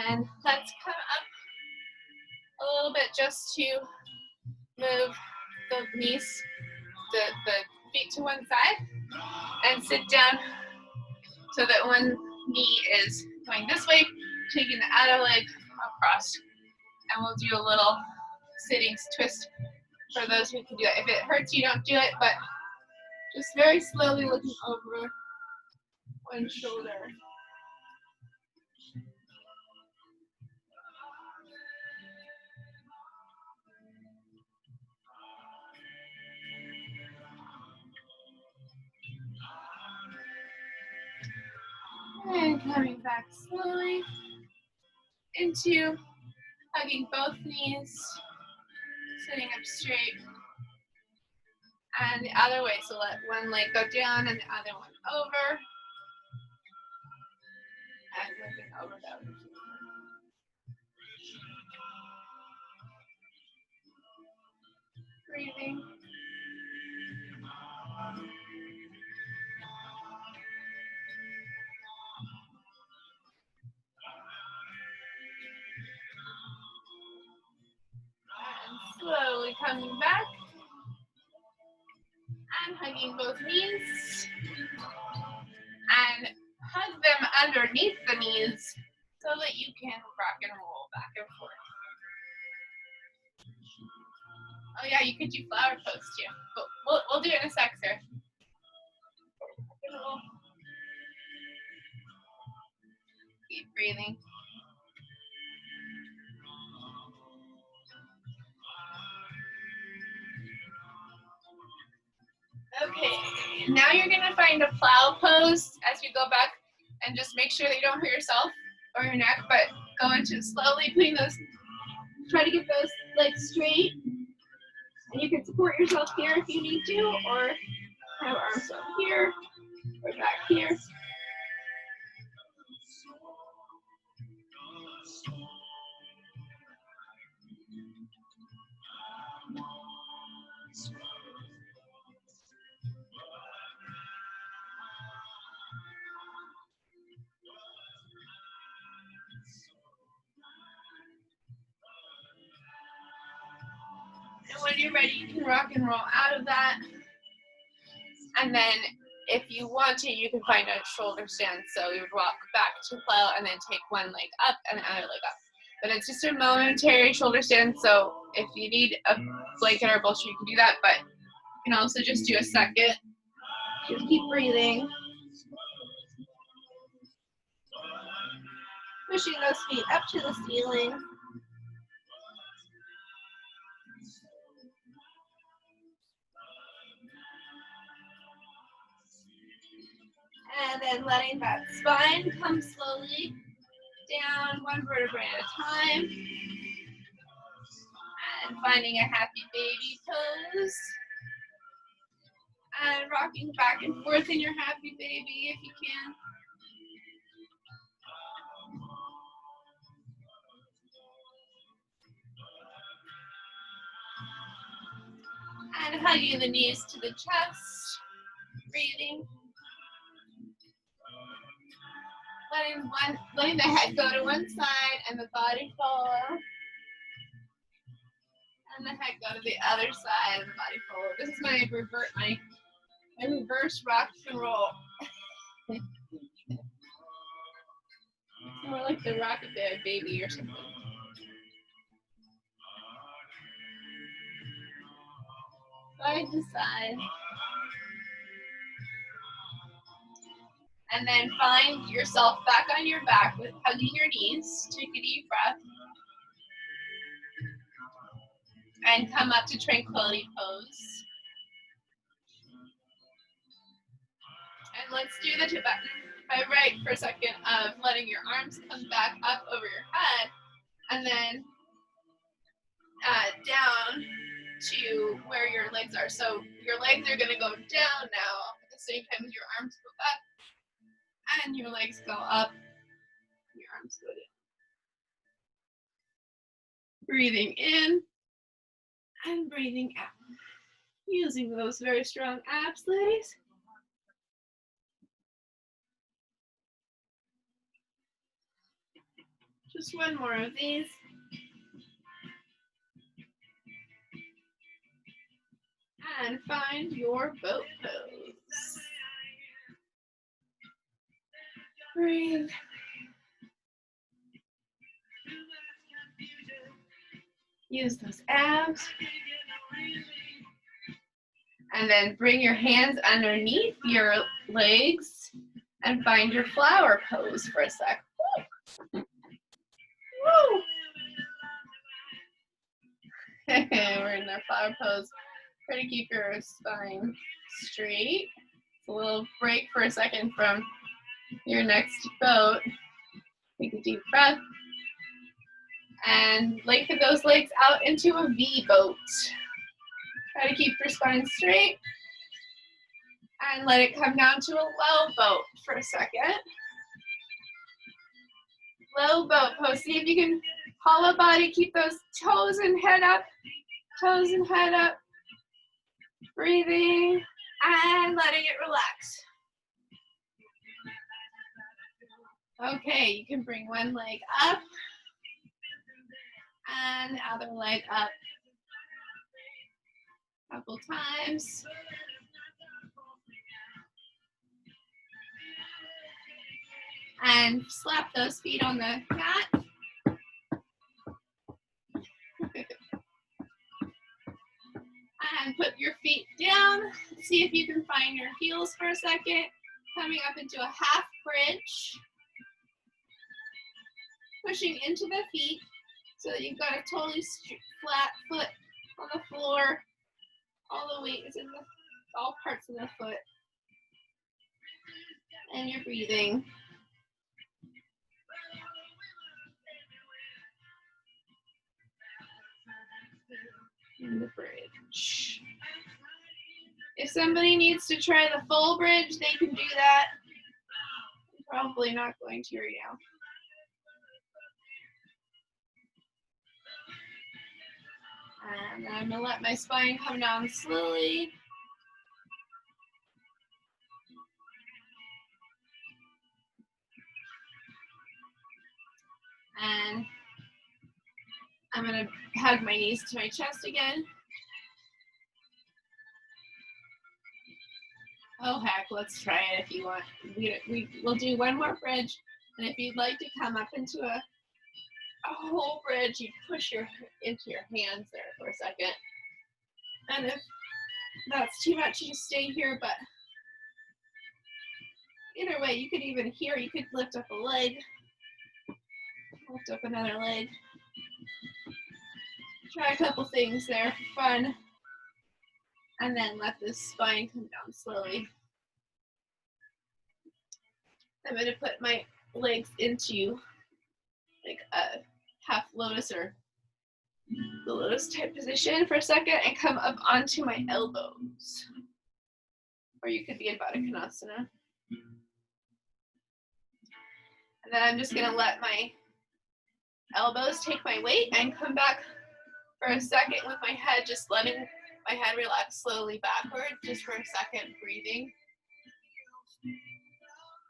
And let's come up a little bit just to move the knees, the feet to one side and sit down so that one knee is going this way, taking the outer leg across. And we'll do a little sitting twist for those who can do that. If it hurts you, don't do it, but just very slowly looking over one shoulder. And coming back slowly into hugging both knees, sitting up straight, and the other way. So let one leg go down and the other one over, and looking over the other shoulder. Breathing. And slowly coming back and hugging both knees and hug them underneath the knees so that you can rock and roll back and forth. Oh yeah, you could do flower pose too, but we'll do it in a sec, sir. Keep breathing. Okay, now you're gonna find a plow pose as you go back, and just make sure that you don't hurt yourself or your neck, but go into slowly putting those, try to get those legs straight, and you can support yourself here if you need to, or have arms up here or back here. And when you're ready, you can rock and roll out of that. And then if you want to, you can find a shoulder stand. So we would walk back to plow and then take one leg up and the other leg up. But it's just a momentary shoulder stand. So if you need a blanket or a bolster, you can do that. But you can also just do a second. Just keep breathing. Pushing those feet up to the ceiling. And then letting that spine come slowly down, one vertebrae at a time. And finding a happy baby pose. And rocking back and forth in your happy baby if you can. And hugging the knees to the chest. Breathing. Letting the head go to one side and the body follow. And the head go to the other side and the body follow. This is my reverse rock and roll. It's more like the rocket bear baby or something. Side to side. And then find yourself back on your back with hugging your knees. Take a deep breath. And come up to tranquility pose. And let's do the Tibetan by right for a second of letting your arms come back up over your head. And then down to where your legs are. So your legs are going to go down now at the same time as your arms go up and your legs go up, your arms go down. Breathing in and breathing out. Using those very strong abs, ladies. Just one more of these. And find your boat pose. Breathe. Use those abs. And then bring your hands underneath your legs and find your flower pose for a sec. Woo! Woo! We're in our flower pose. Try to keep your spine straight. It's a little break for a second from your next boat. Take a deep breath. And lengthen those legs out into a V boat. Try to keep your spine straight. And let it come down to a low boat for a second. Low boat pose. See if you can hollow body. Keep those toes and head up. Toes and head up. Breathing and letting it relax. Okay, you can bring one leg up and the other leg up a couple times. And slap those feet on the mat. And put your feet down. See if you can find your heels for a second. Coming up into a half bridge. Pushing into the feet so that you've got a totally flat foot on the floor. All the weight is in all parts of the foot. And you're breathing. In the bridge. If somebody needs to try the full bridge, they can do that. I'm probably not going to right now. And I'm going to let my spine come down slowly. And I'm going to hug my knees to my chest again. Oh heck, let's try it if you want. We'll do one more bridge. And if you'd like to come up into a whole bridge, you push into your hands there for a second. And if that's too much, you just stay here. But either way, you could even here, you could lift up a leg. Lift up another leg. Try a couple things there for fun. And then let the spine come down slowly. I'm going to put my legs into like a half lotus or the lotus type position for a second and come up onto my elbows. Or you could be in Baddha Konasana. And then I'm just going to let my elbows take my weight and come back for a second with my head, just letting my head relax slowly backward, just for a second, breathing.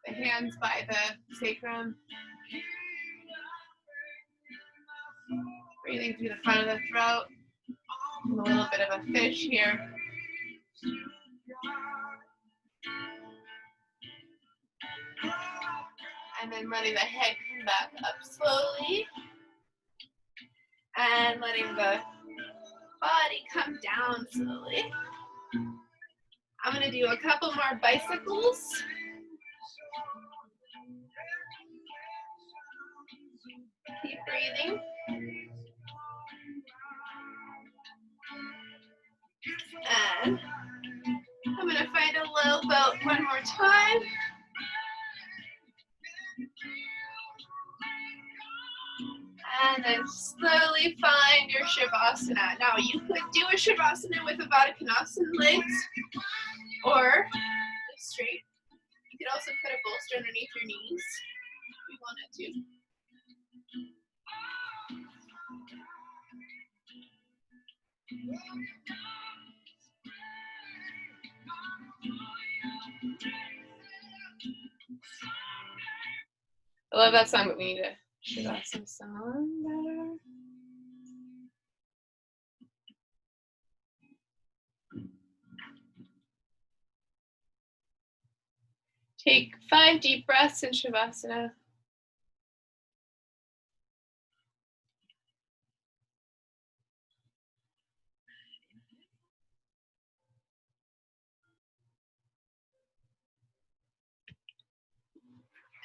The hands by the sacrum. Breathing through the front of the throat. And a little bit of a fish here. And then letting the head come back up slowly. And letting the body come down slowly. I'm going to do a couple more bicycles. Keep breathing. And I'm going to find a low boat one more time. And then slowly find your Shavasana. Now you could do a Shavasana with a Baddha Konasana legs or straight. You could also put a bolster underneath your knees if you wanted to. I love that song, but we need a Shavasana song better. Take 5 deep breaths in Shavasana.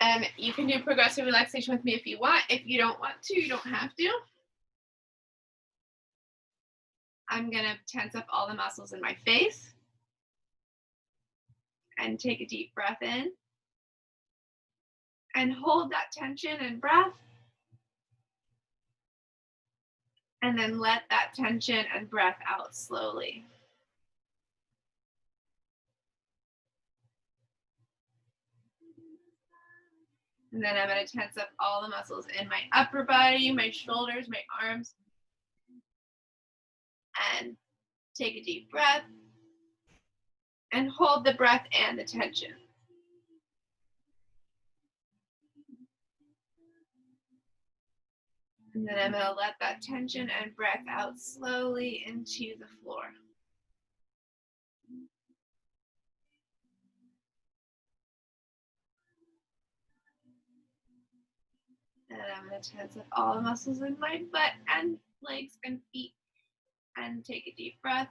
And you can do progressive relaxation with me if you want. If you don't want to, you don't have to. I'm going to tense up all the muscles in my face and take a deep breath in and hold that tension and breath. And then let that tension and breath out slowly. And then I'm going to tense up all the muscles in my upper body, my shoulders, my arms. And take a deep breath. And hold the breath and the tension. And then I'm going to let that tension and breath out slowly into the floor. And I'm going to tense up all the muscles in my butt and legs and feet. And take a deep breath.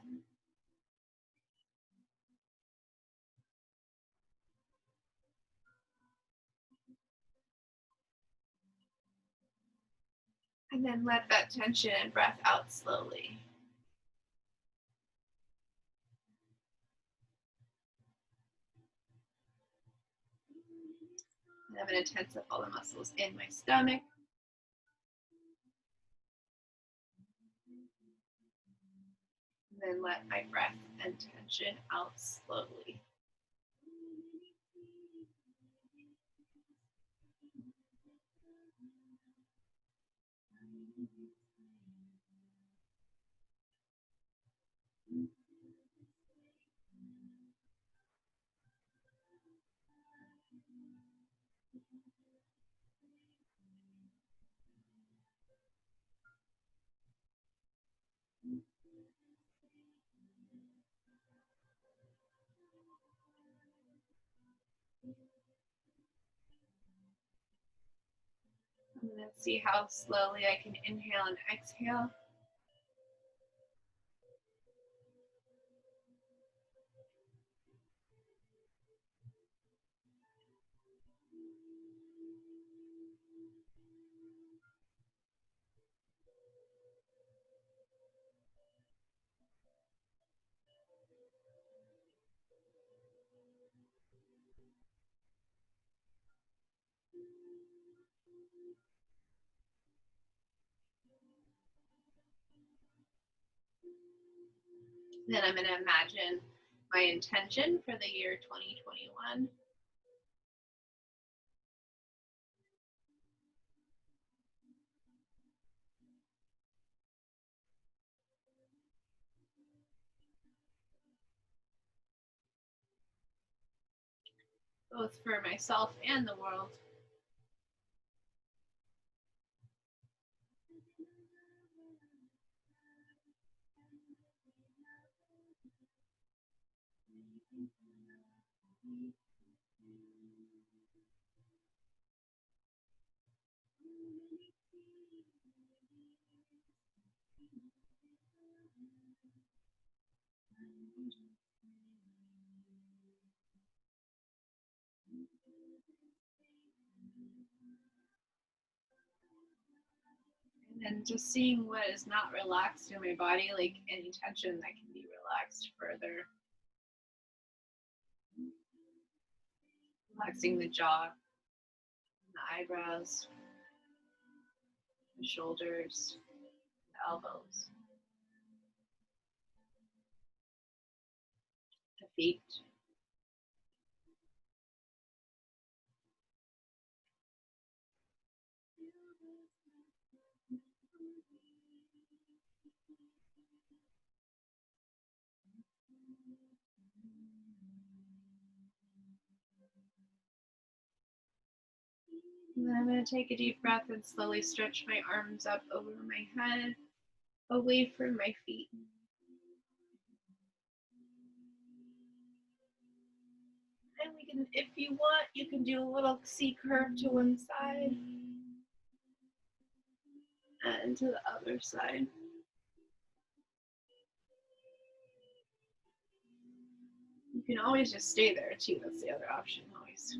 And then let that tension and breath out slowly. And I'm going to tense up all the muscles in my stomach. And then let my breath and tension out slowly. And then see how slowly I can inhale and exhale. Then I'm going to imagine my intention for the year 2021. Both for myself and the world. And just seeing what is not relaxed in my body, like any tension that can be relaxed further. Relaxing the jaw, the eyebrows, the shoulders, the elbows, the feet. And then I'm going to take a deep breath and slowly stretch my arms up over my head, away from my feet. And we can, if you want, you can do a little C curve to one side and to the other side. You can always just stay there too. That's the other option always.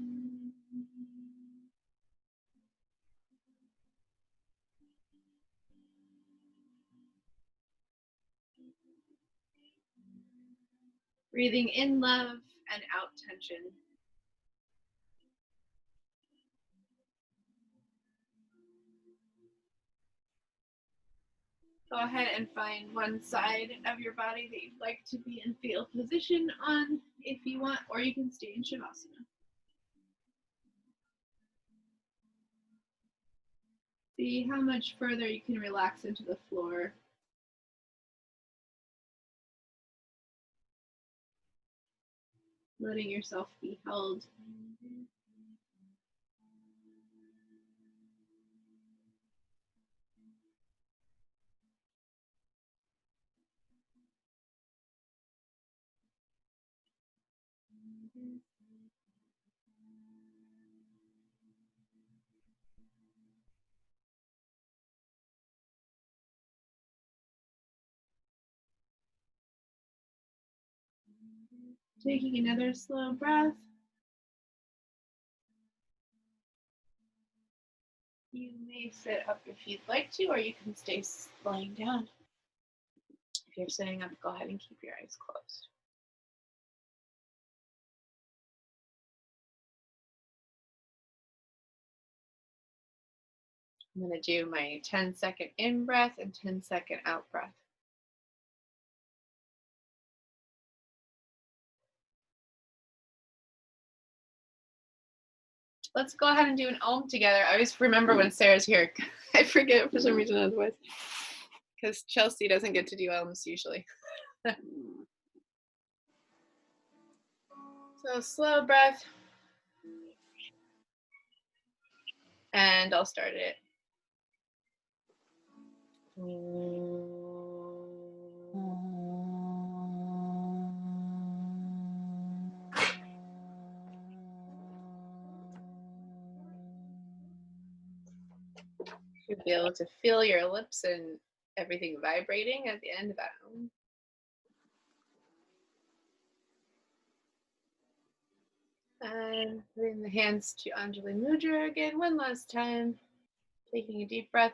Breathing in love and out tension. Go ahead and find one side of your body that you'd like to be in fetal position on if you want, or you can stay in Shavasana. See how much further you can relax into the floor. Letting yourself be held. Taking another slow breath. You may sit up if you'd like to, or you can stay lying down. If you're sitting up, go ahead and keep your eyes closed. I'm going to do my 10-second in breath and 10-second out breath. Let's go ahead and do an Om together. I always remember when Sarah's here. I forget for some reason otherwise. Because Chelsea doesn't get to do Oms usually. So slow breath. And I'll start it. You'll be able to feel your lips and everything vibrating at the end of that. And bring the hands to Anjali Mudra again one last time. Taking a deep breath.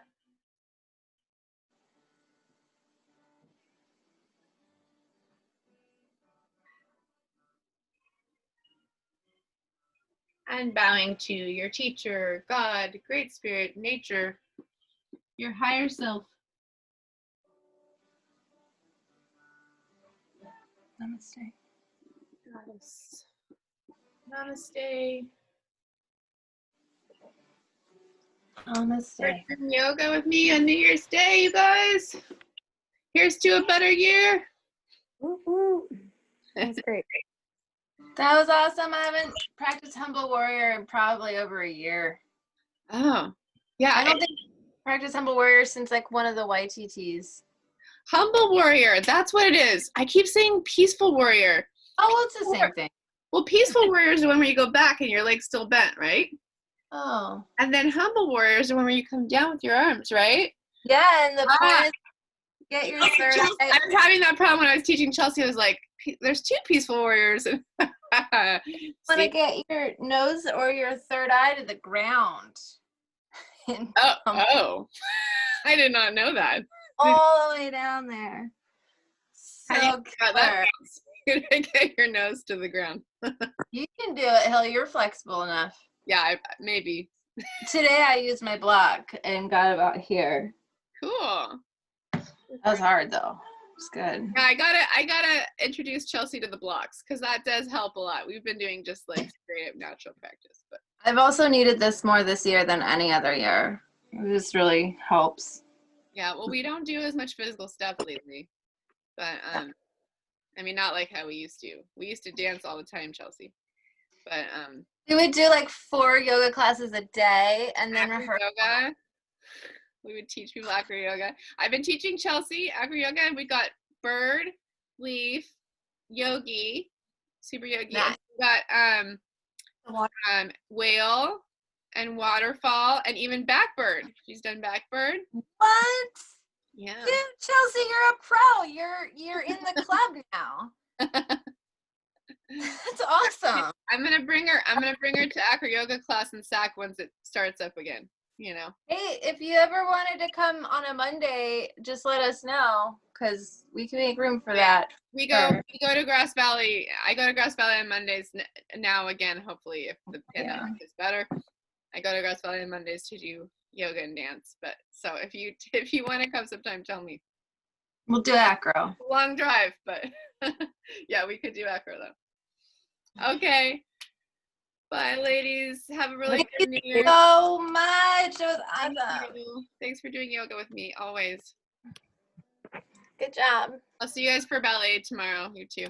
And bowing to your teacher, God, Great Spirit, nature, your higher self. Namaste. Goddess. Namaste. Namaste. For doing yoga with me on New Year's Day, you guys. Here's to a better year. Woo-hoo. That's great. That was awesome. I haven't practiced Humble Warrior in probably over a year. Oh, yeah. I don't think I've practiced Humble Warrior since like one of the YTTs. Humble Warrior, that's what it is. I keep saying Peaceful Warrior. Oh, well, it's the same thing. Well, Peaceful Warrior is the one where you go back and your leg's still bent, right? Oh. And then Humble Warrior is the one where you come down with your arms, right? Yeah, and the point is get your third Chelsea, eye. I was having that problem when I was teaching Chelsea. I was like, there's two Peaceful Warriors. Want to See? get your nose or your third eye to the ground. Oh. I did not know that. All the way down there. How do So you got clever. that? Get your nose to the ground. You can do it, Hill. You're flexible enough. Yeah, maybe. Today I used my block and got about here. Cool. That was hard though. It's good. Yeah, I gotta introduce Chelsea to the blocks because that does help a lot. We've been doing just like straight up natural practice, but I've also needed this more this year than any other year. This really helps. yeah, well, we don't do as much physical stuff lately, but I mean, not like how we used to. We used to dance all the time, Chelsea, but We would do like 4 yoga classes a day and then acro rehearse. yoga. We would teach people acro yoga. I've been teaching Chelsea acro yoga, and we got bird, leaf, yogi, super yogi. Nice. And we got whale and waterfall and even backbird. She's done backbird. What? Yeah. Dude, Chelsea, you're a pro. You're in the club now. That's awesome. I'm gonna bring her to acro yoga class in SAC once it starts up again. You know. Hey, if you ever wanted to come on a Monday, just let us know because we can make room for that. We go to Grass Valley. I go to Grass Valley on Mondays now again. Hopefully, if the pandemic is better, I go to Grass Valley on Mondays to do yoga and dance. But so if you want to come sometime, tell me. We'll do acro. Long drive, but yeah, we could do acro though. Okay. Bye, ladies. Have a really good New Year. So much. It was awesome. Thank you. Thanks for doing yoga with me always. Good job. I'll see you guys for ballet tomorrow. You too.